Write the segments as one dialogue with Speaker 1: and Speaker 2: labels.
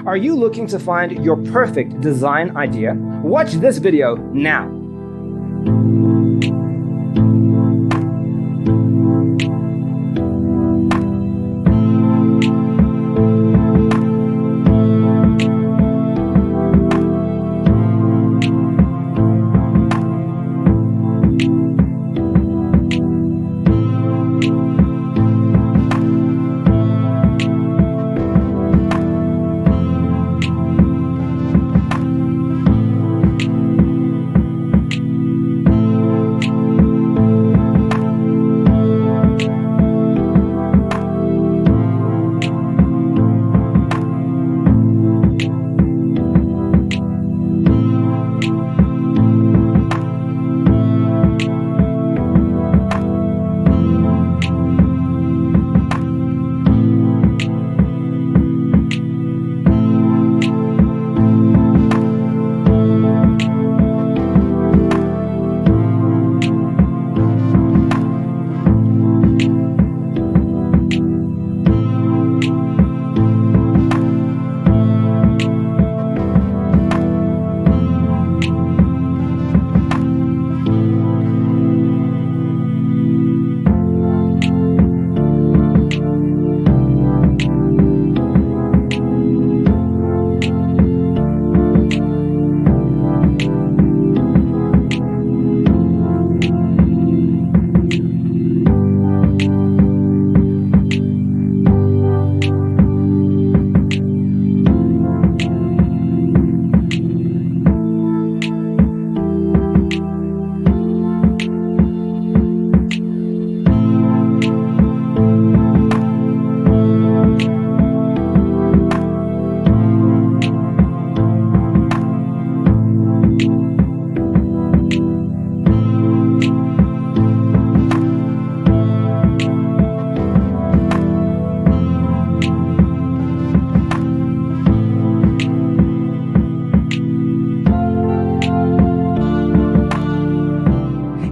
Speaker 1: Are you looking to find your perfect design idea? Watch this video now.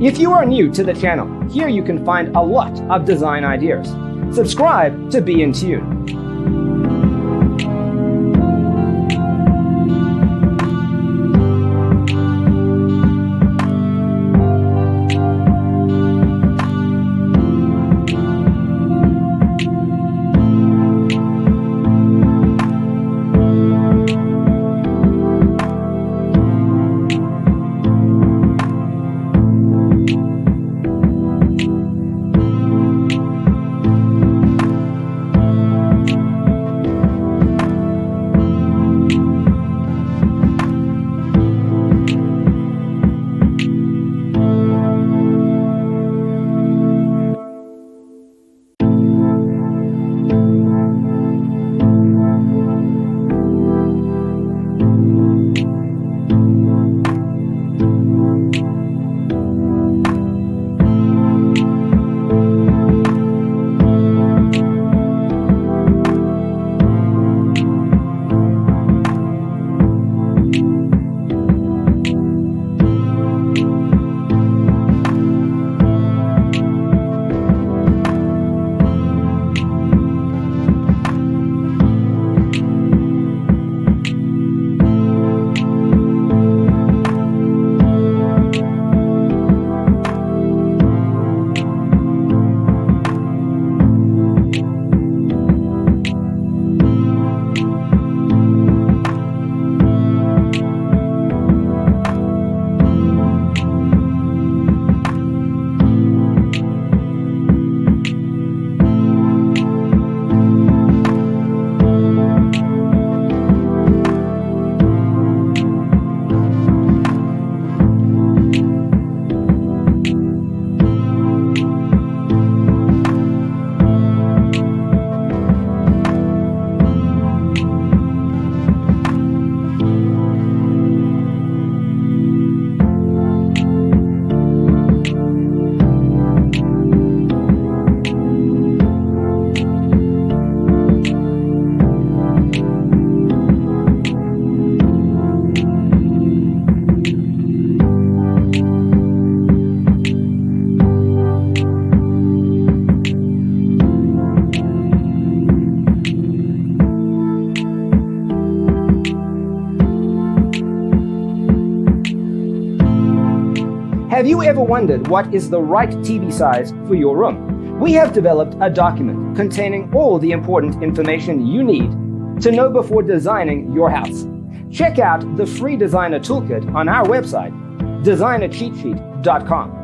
Speaker 1: If you are new to the channel, here you can find a lot of design ideas. Subscribe to be in tune. Have you ever wondered what is the right TV size for your room? We have developed a document containing all the important information you need to know before designing your house. Check out the free designer toolkit on our website, designercheatsheet.com.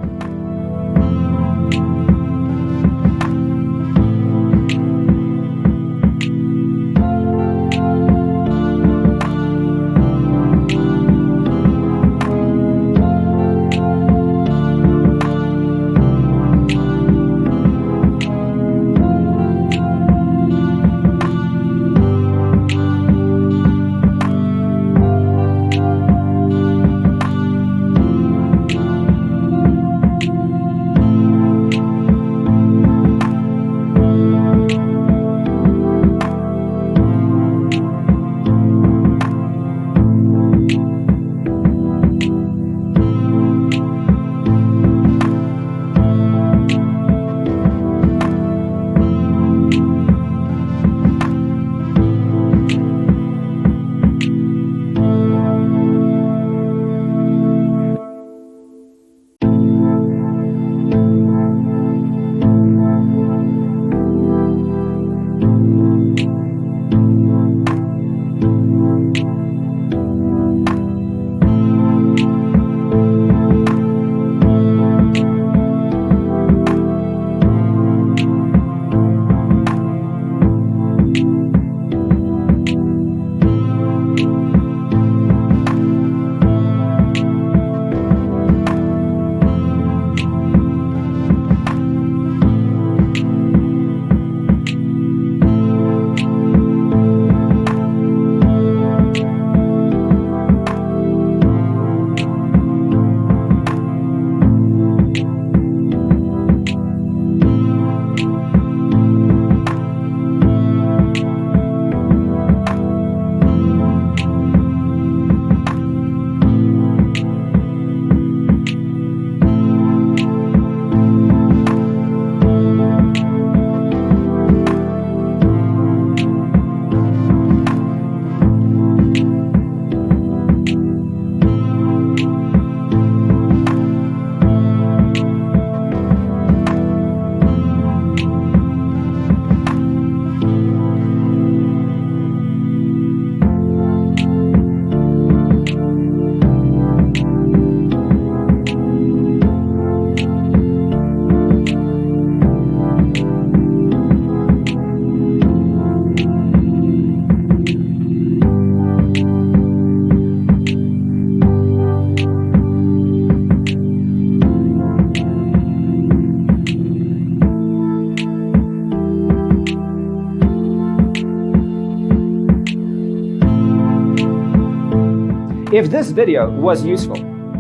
Speaker 1: If this video was useful,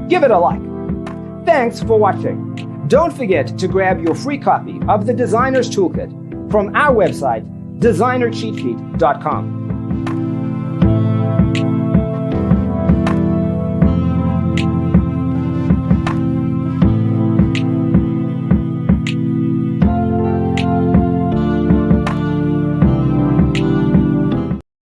Speaker 1: give it a like. Thanks for watching. Don't forget to grab your free copy of the Designer's Toolkit from our website, designercheatsheet.com.